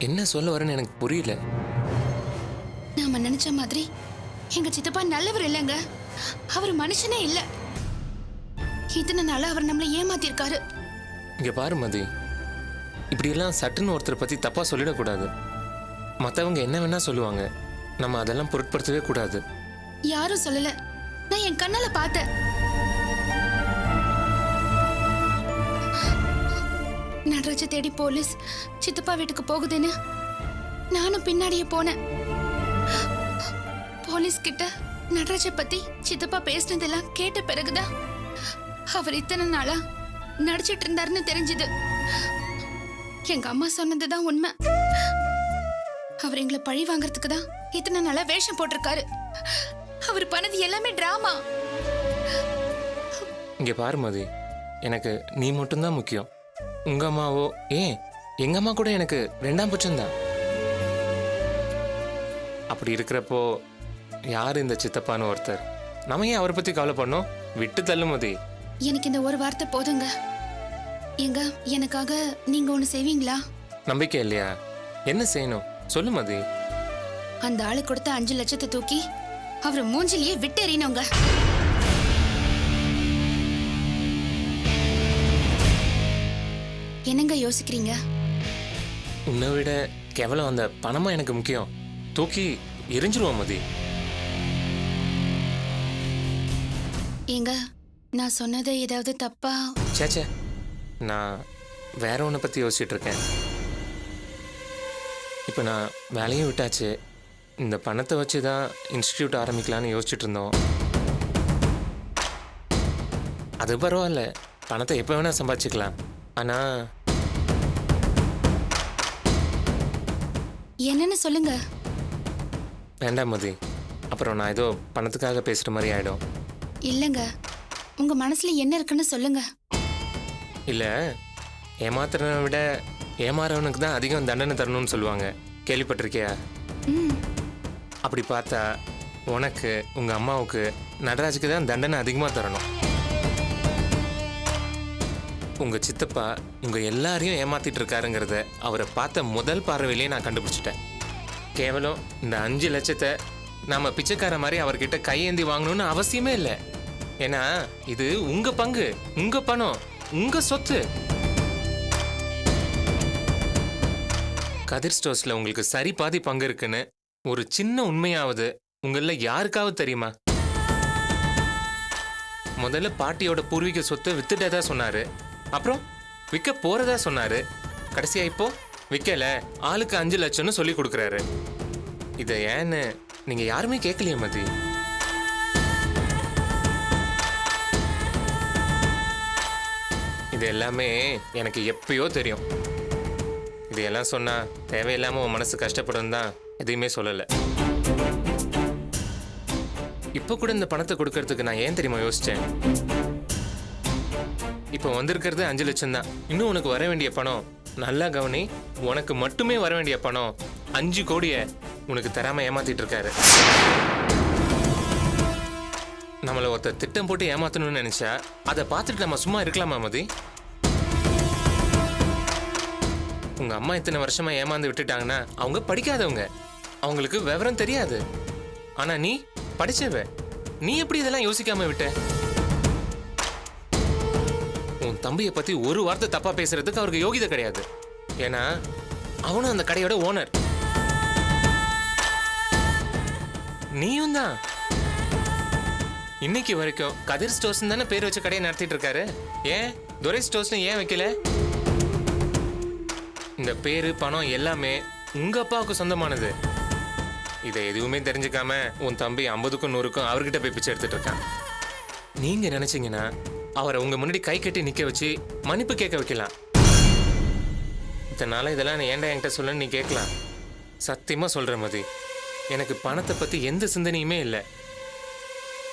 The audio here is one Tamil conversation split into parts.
என்ன சொல்ல வரேன்னு எனக்கு புரியல. நாம நினைச்ச மாதிரி எங்க சித்தப்பா நல்லவர் இல்லைங்க. அவர் மனுஷனே இல்ல. இத்தனை நாளா அவர் நம்மளை ஏமாத்திருக்காரு. இங்க பாரு மதி, இப்படியெல்லாம் சட்டுன்னு ஒருத்தரை பத்தி தப்பா சொல்லிடக்கூடாது. மற்றவங்க என்ன வேணா சொல்லுவாங்க, நம்ம அதெல்லாம் பொருட்படுத்தவே கூடாது. யாரும் சொல்லல, நான் என் கண்ணால பார்த்தேன். நடராஜ தேடி போலீஸ் சித்தப்பா வீட்டுக்கு போகுதுன்னு நானும் பின்னாடியே போனேன். போலீஸ் கிட்ட நடராஜ பத்தி சித்தப்பா பேசினதெல்லாம் கேட்ட பிறகுதான் அவர் இத்தனை நாளா நடிச்சிட்டு இருந்தாருன்னு தெரிஞ்சது. எங்க அம்மா சொன்னதுதான் உண்மை. அவர் எங்களை பழி வாங்கறதுக்கு தான் இத்தனை நாளா வேஷம் போட்டிருக்காரு. அவர் பண்ணது எல்லாமே டிராமா. இங்க பாரு மதி, எனக்கு நீ மட்டும்தான் முக்கியம். உங்க அம்மாவோ ஏன் எங்க அம்மா கூட எனக்கு 2ஆம் பட்சம்தான். அப்படி இருக்கிறப்போ யார் இந்த சித்தப்பான்னு ஒருத்தர்? நம்ம ஏன் அவரை பத்தி கவலை பண்ணோம்? விட்டு தள்ளு மதி. எனக்கு இந்த ஒரு வார்த்தை போதுங்க. எங்க எனக்காக நீங்க ஒண்ணு செய்வீங்களா? நம்பிக்கை இல்லையா? என்ன செய்யணும் சொல்லு மதி. அந்த ஆளு கொடுத்த 5 லட்சத்தை தூக்கி அவரை மூஞ்சிலேயே விட்டு எறியணுங்க. என்னங்க யோசிக்கிறீங்க? உன்னை விட கேவலம் அந்த பணமா எனக்கு முக்கியம். தூக்கி எரிஞ்சிருவோம் மதி. ஏங்க நான் சொன்னது ஏதாவது தப்பா? சேச்சே, நான் வேற ஒன்றை பற்றி யோசிச்சுட்டு இருக்கேன். இப்போ நான் வேலையும் விட்டாச்சு. இந்த பணத்தை வச்சு தான் இன்ஸ்டிடியூட் ஆரம்பிக்கலான்னு யோசிச்சுட்டு இருந்தோம். அது பரவாயில்ல, பணத்தை எப்போ வேணால் சம்பாதிச்சுக்கலாம். ஆனால் என்னன்னு சொல்லுங்க. வேண்டாம் மதி, அப்புறம் நான் ஏதோ பணத்துக்காக பேசுகிற மாதிரி ஆகிடும். இல்லைங்க, உங்க மனசுல என்ன இருக்குன்னு சொல்லுங்க. இல்லை, ஏமாத்துறவனை விட ஏமாறவனுக்கு தான் அதிகம் தண்டனை தரணும்னு சொல்லுவாங்க. கேள்விப்பட்டிருக்கியா? அப்படி பார்த்தா உனக்கு, உங்கள் அம்மாவுக்கு, நடராஜுக்கு தான் தண்டனை அதிகமாக தரணும். உங்கள் சித்தப்பா உங்கள் எல்லாரையும் ஏமாத்திட்டு இருக்காருங்கிறத அவரை பார்த்த முதல் பார்வையிலேயே நான் கண்டுபிடிச்சிட்டேன். கேவலம் இந்த 5 லட்சத்தை நாம் பிச்சைக்கார மாதிரி அவர்கிட்ட கையேந்தி வாங்கணும்னு அவசியமே இல்லை. ஏன்னா இது உங்கள் பங்கு, உங்கள் பணம், உங்கள் சொத்து. கதிர் ஸ்டோர்ஸில் உங்களுக்கு சரி பாதி பங்கு இருக்குன்னு ஒரு சின்ன உண்மையாவது உங்களில் யாருக்காவது தெரியுமா? முதல்ல பாட்டியோட பூர்வீக சொத்தை வித்துட்டதா சொன்னாரு, அப்புறம் விற்க போறதா சொன்னாரு, கடைசியா இப்போ விற்கல, ஆளுக்கு 5 லட்சம்னு சொல்லி கொடுக்குறாரு. இதை ஏன்னு நீங்க யாருமே கேட்கலையே மதி. இது எல்லாமே எனக்கு எப்பயோ தெரியும். இதையெல்லாம் சொன்னா தேவையில்லாம உன் மனசு கஷ்டப்படும் தான் எதையுமே சொல்லலை. இப்போ கூட இந்த பணத்தை கொடுக்கறதுக்கு நான் ஏன் தெரியுமா யோசிச்சேன்? இப்போ வந்திருக்கிறது 5 லட்சம் தான். இன்னும் உனக்கு வர வேண்டிய பணம், நல்லா கவனி, உனக்கு மட்டுமே வர வேண்டிய பணம் 5 கோடியை உனக்கு தராம ஏமாத்திட்டு இருக்காரு. நம்மளை ஒருத்தர் திட்டம் போட்டு ஏமாத்தணும்னு நினைச்சா அதை பார்த்துட்டு நம்ம சும்மா இருக்கலாமா மதி? உங்க அம்மா இத்தனை வருஷமா ஏமாந்து விட்டுட்டாங்கன்னா அவங்க படிக்காதவங்க, அவங்களுக்கு விவரம் தெரியாது. ஆனா நீ படிச்சவ, நீ எப்படி இதெல்லாம் யோசிக்காம விட்ட? உன் தம்பியை பத்தி ஒரு வார்த்தை தப்பா பேசுறதுக்கு அவருக்கு யோகிதை கிடையாது. ஏன்னா அவனும் அந்த கடையோட ஓனர். நீயும் தான். இன்னைக்கு வரைக்கும் கதிர் ஸ்டோர்ஸ் தானே பேர் வச்சு கடையை நடத்திட்டு இருக்காரு. ஏன் துரை ஸ்டோர்ஸ்னு ஏன் வைக்கல? இந்த பேரு பணம் எல்லாமே உங்க அப்பாவுக்கு சொந்தமானது. இதை எதுவுமே தெரிஞ்சுக்காம உன் தம்பி 50க்கும் 100க்கும் அவர்கிட்ட போய் பிச்சை எடுத்துட்டு இருக்கான். நீங்க நினைச்சீங்கன்னா அவரை உங்க முன்னாடி கை கட்டி நிக்க வச்சு மன்னிப்பு கேட்க வைக்கலாம். இத்தனால இதெல்லாம் ஏன்டா என்கிட்ட சொல்லன்னு நீ கேட்கலாம். சத்தியமா சொல்ற மதி, எனக்கு பணத்தை பத்தி எந்த சிந்தனையுமே இல்லை.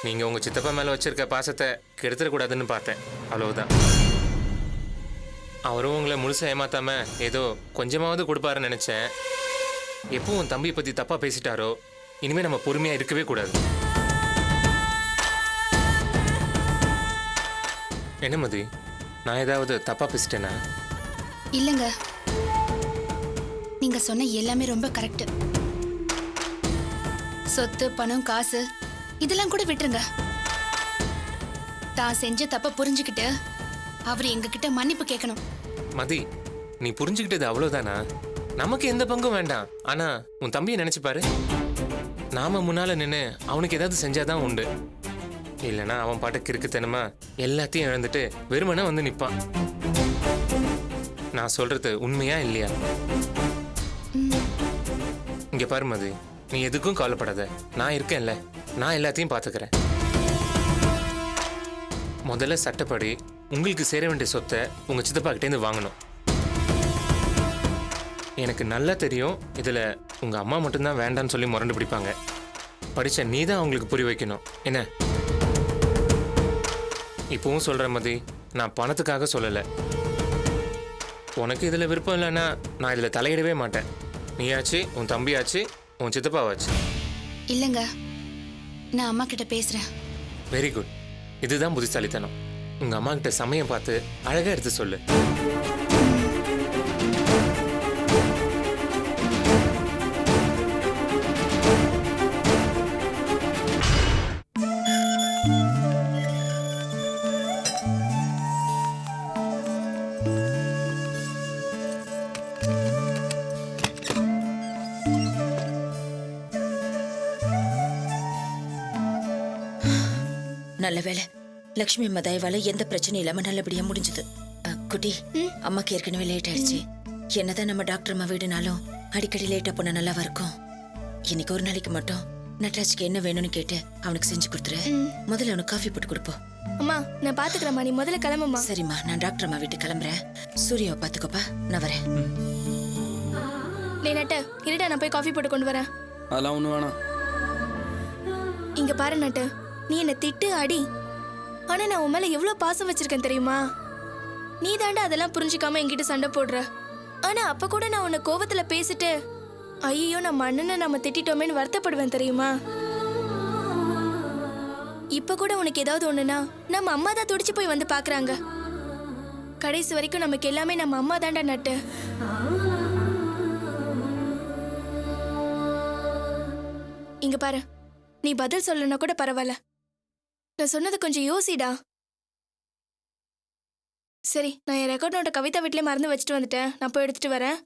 நீங்க உங்க சித்தப்பா மேல வச்சிருக்க பாசத்தை கெடுத்துடக்கூடாதுன்னு பார்த்தேன், அவ்வளவுதான். அவரும் உங்களை முழுசா ஏமாத்தாம ஏதோ கொஞ்சமாவது கொடுப்பாருன்னு நினைச்சேன். எப்போ உன் தம்பியை பத்தி தப்பா பேசிட்டாரோ இனிமே நம்ம பொறுமையா இருக்கவே கூடாது. என்ன மதி, நான் ஏதாவது தப்பா பேசிட்டேனா? இல்லைங்க, நீங்க சொன்ன எல்லாமே ரொம்ப கரெக்ட். சொத்து, பணம், காசு இதெல்லாம் கூட விட்டுருங்க. தான் செஞ்ச தப்ப புரிஞ்சுக்கிட்டு அவர் எங்ககிட்ட மன்னிப்பு கேட்கணும். மதி, நீ புரிஞ்சுக்கிட்டது அவ்வளவுதானா? நமக்கு எந்த பங்கும் வேண்டாம். ஆனா உன் தம்பியை நினைச்சு பாரு. நாம முன்னால நின்று அவனுக்கு ஏதாவது செஞ்சாதான் உண்டு. இல்லைன்னா அவன் பாட்டுக்கு இருக்குத்தனமா எல்லாத்தையும் இழந்துட்டு வெறுமனே வந்து நிப்பான். நான் சொல்றது உண்மையா இல்லையா? இங்க பாரு மதி, நீ எதுக்கும் கவலைப்படாத. நான் இருக்கேன்ல, நான் எல்லாத்தையும் பாத்துக்கிறேன். முதல்ல சட்டப்படி உங்களுக்கு சேர வேண்டிய சொத்தை உங்க சித்தப்பா கிட்டேருந்து வாங்கணும். எனக்கு நல்லா தெரியும் இதுல உங்க அம்மா மட்டும்தான் வேண்டான்னு சொல்லி முரண்டு பிடிப்பாங்க. படிச்ச நீ தான் அவங்களுக்கு புரிய வைக்கணும். என்ன? இப்பவும் சொல்ற மதி, நான் பணத்துக்காக சொல்லலை. உனக்கு இதுல விருப்பம் இல்லைன்னா நான் இதுல தலையிடவே மாட்டேன். நீயாச்சு, உன் தம்பியாச்சு, உன் சித்தப்பாவாச்சு. இல்லைங்க, நான் அம்மா கிட்ட பேசுறேன். Very good. இதுதான் புத்திசாலித்தனம். உங்க அம்மா கிட்ட சமயம் பார்த்து அழகா எடுத்து சொல்லு. நல்ல வேலை, லக்ஷ்மி அம்மா தயவால எந்த பிரச்சனையும் இல்லாம நல்லபடியா முடிஞ்சது. குட்டி, அம்மாக்கு ஏற்கனவே லேட் ஆயிடுச்சு. என்னதான் நம்ம டாக்டர் அம்மா வீடுனாலும் அடிக்கடி லேட்டா போனா நல்லாவா இருக்கும்? இன்னைக்கு ஒரு நாளைக்கு மட்டும் நட்ராஜ்க்கு என்ன வேணும்னு கேட்டு அவனுக்கு செஞ்சு கொடுத்துரு. முதல்ல அவனுக்கு காஃபி போட்டு கொடுப்போம். அம்மா, நான் பாத்துக்கிறேம்மா, நீ முதல்ல கிளம்புமா. சரிம்மா, நான் டாக்டர் அம்மா வீட்டுக்கு கிளம்புறேன். சூர்யாவை பாத்துக்கோப்பா, நான் வரேன். நட்டு, இருடா, நான் போய் காஃபி போட்டு கொண்டு வரேன். அதெல்லாம் ஒண்ணு வேணாம். இங்க பாரு நட்டு, நீ என்ன திட்டு அடி, ஆனா நான் உன் மேல எவ்வளவு பாசம் வச்சிருக்கேன் தெரியுமா? நீ தாண்டா அதெல்லாம் புரிஞ்சுக்காம என்கிட்ட சண்டை போடுற. ஆனா அப்ப கூட நான் உன்னை கோவத்துல பேசிட்டு ஐயோ நம்ம அண்ணனை நம்ம திட்டோமேன்னு வருத்தப்படுவேன் தெரியுமா? இப்ப கூட உனக்கு ஏதாவது ஒண்ணுனா நம்ம அம்மா தான் துடிச்சு போய் வந்து பாக்குறாங்க. கடைசி வரைக்கும் நமக்கு எல்லாமே நம்ம அம்மா தாண்டா நட்டு. இங்க பாரு, நீ பதில் சொல்லனா கூட பரவாயில்ல, நான் சொன்னது கொஞ்சம் யோசிடா. சரி, நான் என் ரெக்கார்ட் நோட்டை கவிதா வீட்லயே மறந்து வச்சுட்டு வந்துட்டேன். நான் போய் எடுத்துட்டு வரேன்.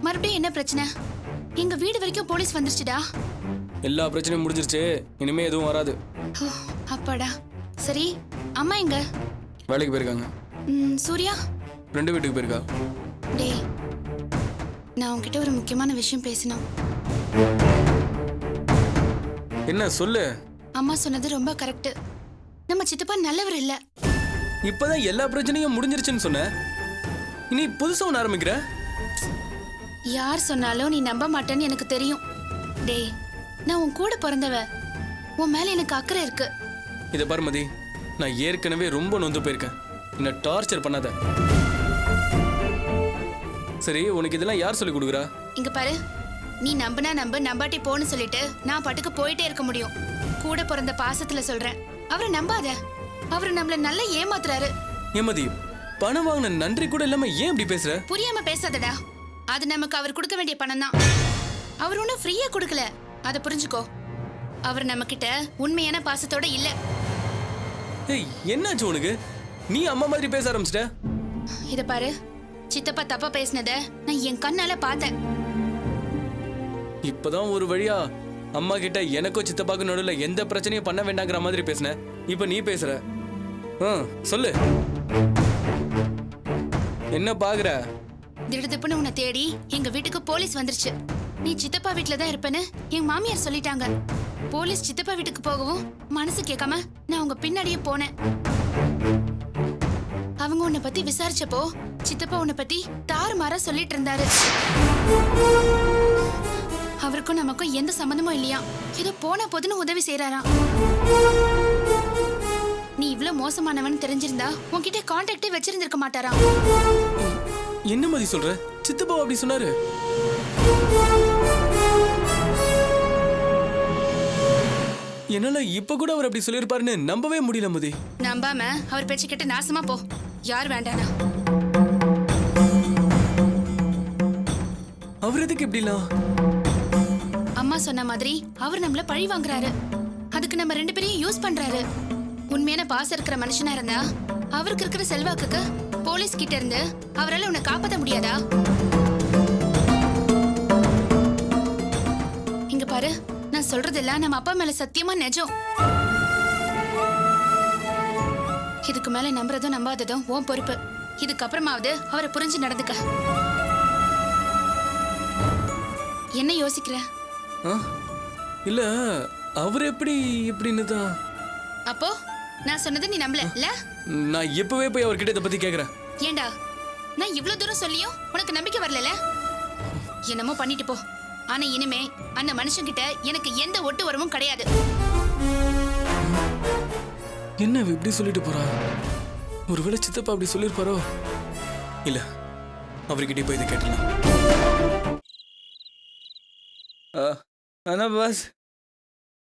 மறுபடியும் என்ன பிரச்சனை? எங்க வீடு வரைக்கும் போலீஸ் வந்துருச்சுடா. எல்லா பிரச்சனையும் முடிஞ்சிருச்சு, இனிமே எதுவும் வராது. அப்பாடா. சரி, அம்மா எங்க? வேலைக்கு போயிருக்காங்க. சூர்யா? ரெண்டு வீட்டுக்கு போயிருக்கா. டேய், நான் உன்கிட்ட ஒரு முக்கியமான விஷயம் பேசணும். என்ன சொல்லு? அம்மா சொன்னது ரொம்ப கரெக்ட். நம்ம சித்தப்பா நல்லவர் இல்ல. இப்பதான் எல்லா பிரச்சனையும் முடிஞ்சிருச்சுன்னு சொன்ன, இனி புதுசா ஒன்று ஆரம்பிக்கிற. யார் சொன்னாலும் நீ நம்ப மாட்டேன்னு எனக்கு தெரியும். டேய், நான் உன் கூட பிறந்தவ. உன் மேல எனக்கு அக்கறை இருக்கு. இதை பாருமதி, நான் ஏற்கனவே ரொம்ப நொந்து போயிருக்கேன். என்ன டார்ச்சர் பண்ணாத. சரி, உனக்கு இதெல்லாம் யார் சொல்லி கொடுக்குறா? இங்க பாரு, நீ நம்புனா நம்பு, நம்பாட்டி போன்னு சொல்லிட்டு நான் பாட்டுக்கு போயிட்டே இருக்க முடியும். கூட பிறந்த பாசத்துல சொல்றேன், அவரை நம்பாத. அவரு நம்மள நல்லா ஏமாத்துறாரு. ஏமதி, பணம் வாங்கின நன்றி கூட இல்லாம ஏன் இப்படி பேசுற? புரியாம பேசாதடா. அது நமக்கு அவர் கொடுக்க வேண்டிய பணம் தான். அவர் ஒன்னும் ஃப்ரீயா கொடுக்கல, அதை புரிஞ்சுக்கோ. அவர் நம்ம கிட்ட உண்மையான பாசத்தோட இல்ல. ஏய், என்னாச்சு உனக்கு? நீ அம்மா மாதிரி பேச ஆரம்பிச்சிட்ட. இத பாரு, சித்தப்பா தப்பா பேசினத நான் என் கண்ணால பார்த்தேன். இப்பதான் ஒரு வழியா அம்மா கிட்ட எனக்கும் சித்தப்பாக்கு நடுவுல எந்த பிரச்சனையும் பண்ண வேண்டாங்கிற மாதிரி பேசின. இப்ப நீ பேசுற. சொல்லு, என்ன பாக்குற? திடுதிப்புன்னு உன்னை தேடி எங்க வீட்டுக்கு போலீஸ் வந்துருச்சு. நீ சித்தப்பா வீட்டுல தான் இருப்பேன்னு என் மாமியார் சொல்லிட்டாங்க. போலீஸ் சித்தப்பா வீட்டுக்கு போகவும் மனசு கேட்காம நான் உங்க பின்னாடியே போனேன். அவங்க உன்னை பத்தி விசாரிச்சப்போ சித்தப்பா உன்னை பத்தி தாறுமாறா சொல்லிட்டு இருந்தாரு. அவருக்கும் நமக்கும் எந்த சம்பந்தமும் இல்லையா, ஏதோ போன போதுன்னு உதவி செய்யறாராம். நீ இவ்ளோ மோசமானவன் தெரிஞ்சிருந்தா உன்கிட்ட கான்டாக்டே வச்சிருந்திருக்க மாட்டாராம். என்ன மதி சொல்ற? சித்தப்பா அப்படி சொன்னாரு? என்னால இப்ப கூட அவர் அப்படி சொல்லிருப்பாருன்னு நம்பவே முடியல மதி. நம்பாம அவர் பேச்சு கேட்டு நாசமா போ. யார் வேண்டானா? அவர் எதுக்கு இப்படிலாம்? அம்மா சொன்ன மாதிரி அவர் நம்மள பழி வாங்குறாரு. அதுக்கு நம்ம 2 பேரையும் யூஸ் பண்றாரு. உண்மையான பாசம் இருக்கிற மனுஷனா இருந்தா அவருக்கு இருக்கிற செல்வாக்குக்கு போலீஸ் கிட்ட இருந்து அவரால் உன்னை காப்பாற்ற முடியாதா? இங்க பாரு, நான் சொல்றதெல்லாம் நம்ம அப்பா மேல சத்தியமா நிஜம். இதுக்கு மேல நம்புறதும் நம்பாததும் உன் பொறுப்பு. இதுக்கப்புறமாவது அவரை புரிஞ்சு நடந்துக்க. என்ன யோசிக்கிற? இல்ல, அவர் எப்படி இப்படின்னு தான். அப்போ நான் சொன்னது நீ நம்பல இல்ல? நான் இப்பவே போய் அவர்கிட்ட இதை பத்தி கேக்குறேன். ஏண்டா, நான் இவ்வளவு தூரம் சொல்லியும் உனக்கு நம்பிக்கை வரல? என்னமோ பண்ணிட்டு போ. ஆனா இனிமே அந்த மனுஷன்கிட்ட எனக்கு எந்த ஒட்டு உறவும் கிடையாது. என்ன இவ இப்படி சொல்லிட்டு போறா? ஒருவேளை சித்தப்பா அப்படி சொல்லிருப்பாரோ? இல்ல, அவர்கிட்ட போய் இதை கேட்டலாம். ஆனா பாஸ்,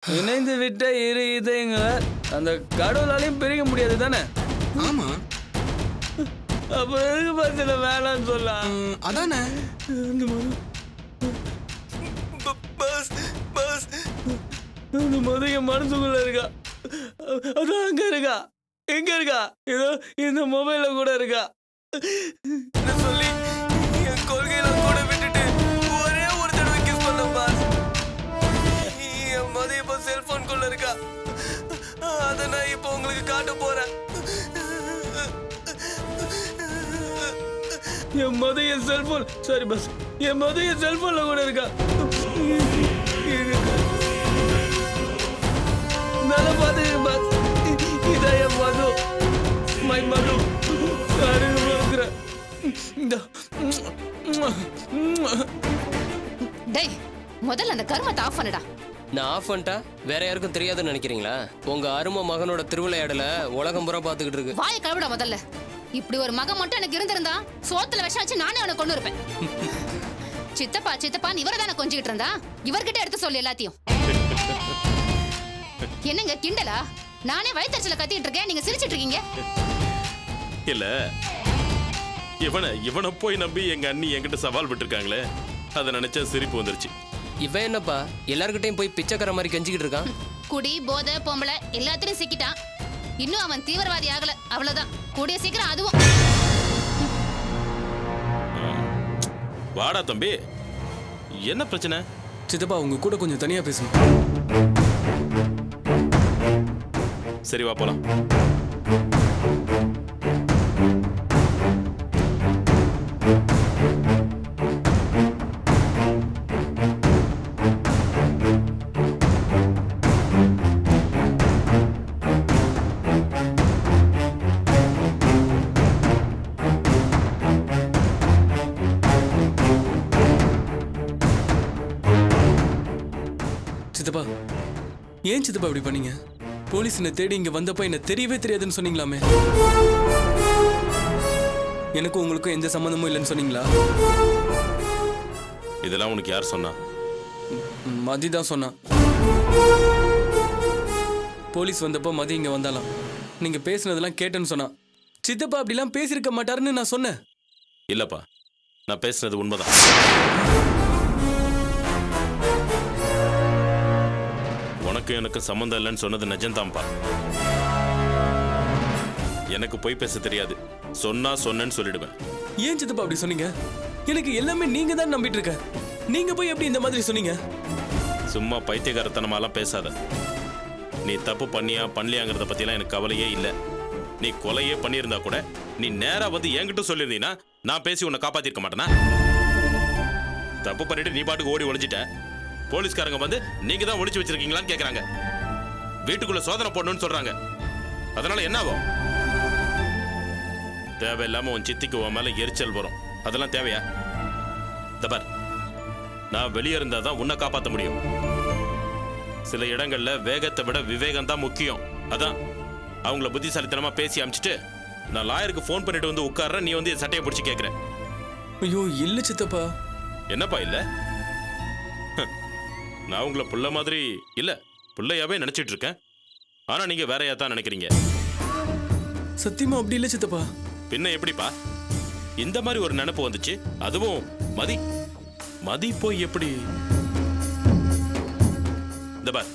இணைந்து விட்ட இரு இதயங்களை அந்த கடவுளாலையும் பிரிக்க முடியாது தானே? ஆமா, அப்ப எதுக்கு பாத்துல வேணாம்னு சொல்லலாம்? அதானே. பாஸ் பாஸ், அந்த மொதல் என் மனசுக்குள்ள இருக்கா. அதான் அங்க இருக்கா. எங்க இருக்கா? ஏதோ இந்த மொபைல்ல கூட இருக்கா. சொல்லி என் கொள்கையில கூட விட்டுட்டு ஒரே ஒரு தடவை கிஸ் பண்ண பாஸ். என் மொதல் இப்ப செல்போன்குள்ள இருக்கா. அதை நான் இப்ப உங்களுக்கு காட்ட போறேன். என் மொதல் என் செல்போன், சாரி பாஸ், என் மொதல் என் செல்போன்ல கூட இருக்கா. நல்லா பாத்துக்க பாஸ். இதான் என் மது, மை மது. டேய், முதல்ல அந்த கர்மத்தை ஆஃப் பண்ணுடா. நான் ஆஃப் பண்ணிட்டா வேற யாருக்கும் தெரியாதுன்னு நினைக்கிறீங்களா? உங்க அருமை மகனோட திருவிளையாடல உலகம் புறம் பார்த்துக்கிட்டு இருக்கு. வாயை கழுவிட முதல்ல. இப்படி ஒரு மகன் மட்டும் எனக்கு இருந்திருந்தா சோத்துல விஷம் வச்சு நானே அவனை கொண்டு இருப்பேன். சித்தப்பா சித்தப்பான்னு இவரை தானே கொஞ்சிக்கிட்டு இருந்தா, இவர்கிட்ட எடுத்து சொல்லு எல்லாத்தையும். என்னங்க கிண்டலா? நானே வயிற்றுல கத்திட்டு இருக்கேன், நீங்க சிரிச்சிட்டு இருக்கீங்க. இல்ல, இவனை போய் நம்பி எங்க அண்ணி என்கிட்ட சவால் விட்டுருக்காங்களே, அதை நினைச்சா சிரிப்பு வந்துருச்சு. இவன் என்னப்பா எல்லார்கிட்டையும் போய் பிச்சைக்கார மாதிரி கெஞ்சிக்கிட்டு இருக்கான்? குடி போதை பொம்பளை எல்லாத்திலையும் சிக்கிட்டான். இன்னும் அவன் தீவிரவாதி ஆகல, அவ்வளவுதான். கூடிய சீக்கிரம் அதுவும். வாடா தம்பி, என்ன பிரச்சனை? சித்தப்பா, உங்க கூட கொஞ்சம் தனியா பேசணும். சரி, வா போலாம். சித்தப்பா, ஏன் சித்தப்பா இப்படி பண்ணீங்க? போலீஸ் என்ன தேடி இங்க வந்தப்ப என்ன தெரியவே தெரியாதுன்னு சொன்னீங்களாமே. எனக்கும் உங்களுக்கும் எந்த சம்பந்தமும் இல்லைன்னு சொன்னீங்களா? இதெல்லாம் உனக்கு யார் சொன்னா? மதி தான் சொன்னா. போலீஸ் வந்தப்போ மதி இங்க வந்தாலாம். நீங்க பேசுனதெல்லாம் கேட்டேன்னு சொன்னா. சித்தப்பா அப்படிலாம் பேசியிருக்க மாட்டாருன்னு நான் சொன்னேன். இல்லப்பா, நான் பேசுனது உண்மைதான். உனக்கு எனக்கு சம்மந்தம் இல்லைன்னு சொன்னது நிஜம்தான்ப்பா. எனக்கு போய் பேச தெரியாது. சொன்னா சொன்னேன்னு சொல்லிடுவேன். ஏன் சித்தப்பா அப்படி சொன்னீங்க? எனக்கு எல்லாமே நீங்க தான் நம்பிட்டு இருக்க. நீங்க போய் எப்படி இந்த மாதிரி சொன்னீங்க? சும்மா பைத்தியகாரத்தனமாலாம் பேசாத. நீ தப்பு பண்ணியா பண்ணலையாங்கிறத பத்திலாம் எனக்கு கவலையே இல்லை. நீ கொலையே பண்ணியிருந்தா கூட நீ நேரா வந்து என்கிட்ட சொல்லியிருந்தீங்கன்னா நான் பேசி உன்னை காப்பாத்திருக்க மாட்டேனா? தப்பு பண்ணிட்டு நீ பாட்டுக்கு ஓடி ஒளிஞ்சிட்ட. போலீஸ்காரங்க வந்து நீங்க தான் ஒளிச்சு வச்சிருக்கீங்களான்னு கேக்குறாங்க. வீட்டுக்குள்ள சோதனை போடணும்னு சொல்றாங்க. அதனால என்ன ஆகும்? தேவையில்லாம உன் சித்திக்கு உன் மேல எரிச்சல் வரும். அதெல்லாம் தேவையா? தபார், நான் வெளியே இருந்தா தான் உன்னை காப்பாற்ற முடியும். சில இடங்கள்ல வேகத்தை விட விவேகம் தான் முக்கியம். அதான் அவங்கள புத்திசாலித்தனமா பேசி அமிச்சிட்டு நான் லாயருக்கு ஃபோன் பண்ணிட்டு வந்து உட்கார்றேன். நீ வந்து என் சட்டையை பிடிச்சி கேட்குற. ஐயோ இல்ல சித்தப்பா. என்னப்பா இல்ல? நான் உங்களை புள்ள மாதிரி இல்ல, பிள்ளையாவே நினைச்சிட்டு இருக்கேன். ஆனா நீங்க வேறையா தான் நினைக்கிறீங்க. சத்தியமா அப்படி இல்ல சித்தப்பா. பின்ன எப்படிப்பா இந்த மாதிரி ஒரு நினைப்பு வந்துச்சு? அதுவும் மதி மதி போய் எப்படி? இந்த பார்,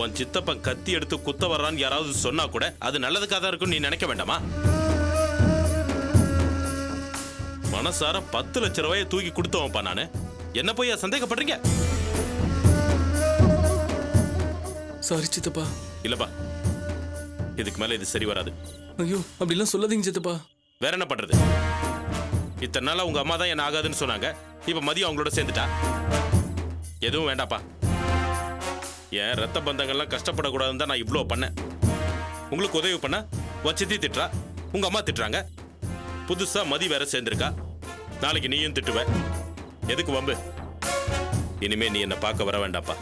உன் சித்தப்பன் கத்தி எடுத்து குத்த வர்றான்னு யாராவது சொன்னா கூட அது நல்லதுக்காக தான் இருக்கும்னு நீ நினைக்க வேண்டாமா? மனசார 10 லட்சம் ரூபாயை தூக்கி கொடுத்தவன்ப்பா நானு. என்ன போய் சந்தேகப்படுறீங்க? சாரி சித்தப்பா. இல்லப்பா, இதுக்கு மேல இது சரி வராது. ஐயோ அப்படிலாம் சொல்லாதீங்க சித்தப்பா. வேற என்ன பண்றது? இத்தனை நாளா உங்க அம்மா தான் என்ன ஆகாதுன்னு சொன்னாங்க. இப்ப மதியம் அவங்களோட சேர்ந்துட்டா. எதுவும் வேண்டாப்பா. என் ரத்த பந்தங்கள்லாம் கஷ்டப்படக்கூடாதுன்னு தான் நான் இவ்வளோ பண்ணேன். உங்களுக்கு உதவி பண்ண உன் சித்தி திட்டுறா, உங்க அம்மா திட்டுறாங்க. புதுசா மதி வேற சேர்ந்திருக்கா. நாளைக்கு நீயும் திட்டுவ. எதுக்கு வம்பு? இனிமே நீ என்ன பார்க்க வர வேண்டாப்பா.